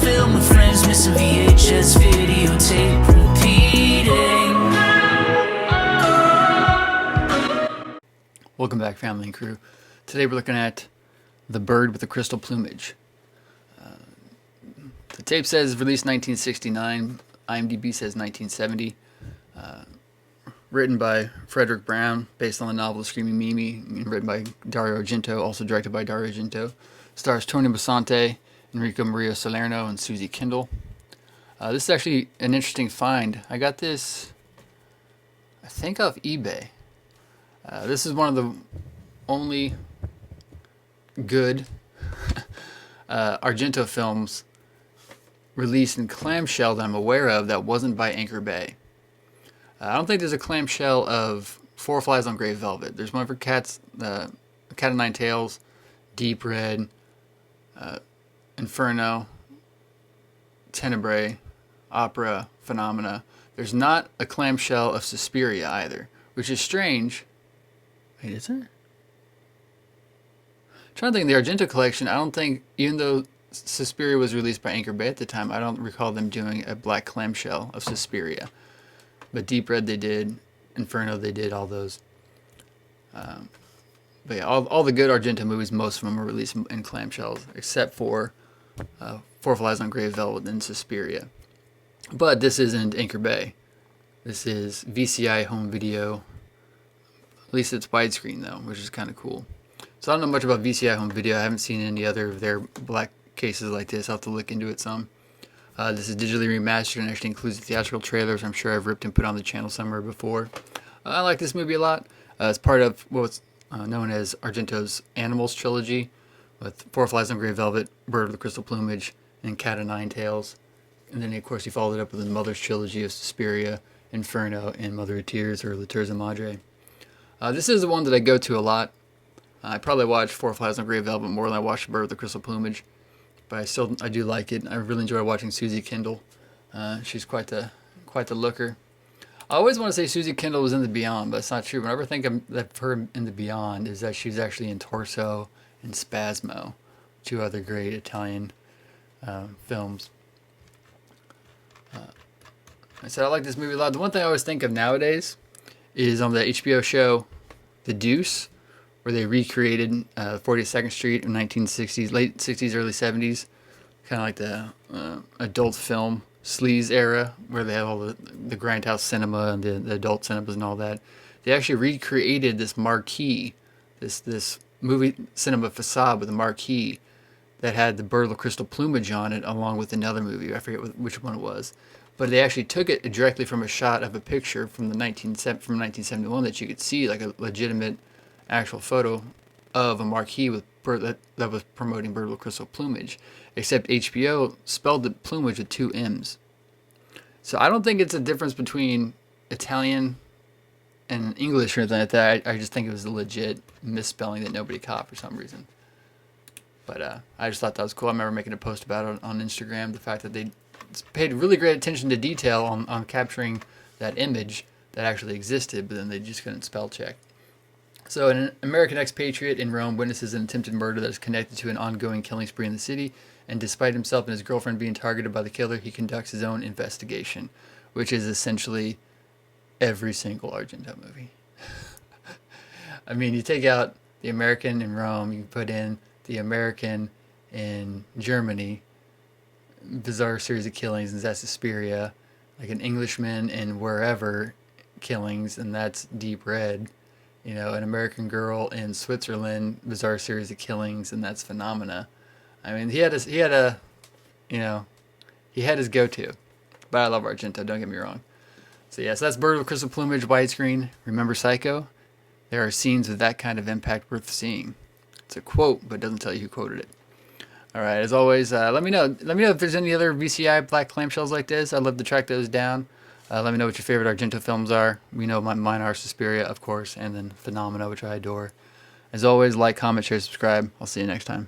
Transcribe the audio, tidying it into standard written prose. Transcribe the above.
film with friends, missing VHS videotape repeating. Welcome back, family and crew. Today we're looking at The Bird with the Crystal Plumage. The tape says released 1969. IMDb says 1970. Written by Frederick Brown, based on the novel Screaming Mimi, and written by Dario Argento, also directed by Dario Argento. Stars Tony Basante, Enrico Maria Salerno, and Susie Kindle. This is actually an interesting find. I got this, I think, off eBay. This is one of the only good Argento films released in clamshell that I'm aware of that wasn't by Anchor Bay. I don't think there's a clamshell of Four Flies on Grey Velvet. There's one for Cat of Nine Tails, Deep Red, Inferno, Tenebrae, Opera, Phenomena. There's not a clamshell of Suspiria either, which is strange. Wait, is there? I'm trying to think of the Argento collection. I don't think, even though Suspiria was released by Anchor Bay at the time, I don't recall them doing a black clamshell of Suspiria. But Deep Red they did, Inferno they did, all those. But yeah, all the good Argento movies, most of them were released in clamshells, except for Four Flies on Grey Velvet and Suspiria. But this isn't Anchor Bay. This is VCI home video. At least it's widescreen though, which is kind of cool. So I don't know much about VCI home video. I haven't seen any other of their black cases like this. I'll have to look into it some. This is digitally remastered and actually includes the theatrical trailers. I'm sure I've ripped and put on the channel somewhere before. I like this movie a lot. It's part of what's known as Argento's Animals trilogy, with Four Flies on Grey Velvet, Bird with the Crystal Plumage, and Cat of Nine Tails. And then, of course, he followed it up with the Mother's trilogy of Suspiria, Inferno, and Mother of Tears, or La Terza Madre. This is the one that I go to a lot. I probably watch Four Flies on Grey Velvet more than I watch Bird with the Crystal Plumage. But I do like it. I really enjoy watching Susie Kindle. She's quite the looker. I always want to say Susie Kindle was in The Beyond, but it's not true. Whenever I think of her in The Beyond, is that she's actually in Torso and Spasmo, two other great Italian films. I said I like this movie a lot. The one thing I always think of nowadays is on the HBO show The Deuce, where they recreated 42nd Street in 1960s, late 60s, early 70s, kind of like the adult film sleaze era, where they have all the grindhouse cinema and the adult cinemas and all that. They actually recreated this marquee, this movie cinema facade with a marquee that had the Bird with Crystal Plumage on it, along with another movie. I forget which one it was. But they actually took it directly from a shot of a picture from 1971 that you could see, like a legitimate actual photo of a marquee with that was promoting Bird with Crystal Plumage, except HBO spelled the plumage with two M's. So I don't think it's a difference between Italian and English or anything like that. I just think it was a legit misspelling that nobody caught for some reason. But I just thought that was cool. I remember making a post about it on Instagram, the fact that they paid really great attention to detail on capturing that image that actually existed, but then they just couldn't spell check. So an American expatriate in Rome witnesses an attempted murder that is connected to an ongoing killing spree in the city, and despite himself and his girlfriend being targeted by the killer, he conducts his own investigation, which is essentially every single Argento movie. I mean, you take out the American in Rome, you put in the American in Germany, bizarre series of killings, and that's Suspiria, like an Englishman in wherever killings, and that's Deep Red. You know, an American Girl in Switzerland, bizarre series of killings, and that's Phenomena. I mean, he had his go-to. But I love Argento, don't get me wrong. So yes, that's Bird with Crystal Plumage, widescreen. Remember Psycho? There are scenes with that kind of impact worth seeing. It's a quote, but it doesn't tell you who quoted it. All right, as always, let me know. Let me know if there's any other VCI black clamshells like this. I'd love to track those down. Let me know what your favorite Argento films are. We know mine are Suspiria, of course, and then Phenomena, which I adore. As always, like, comment, share, subscribe. I'll see you next time.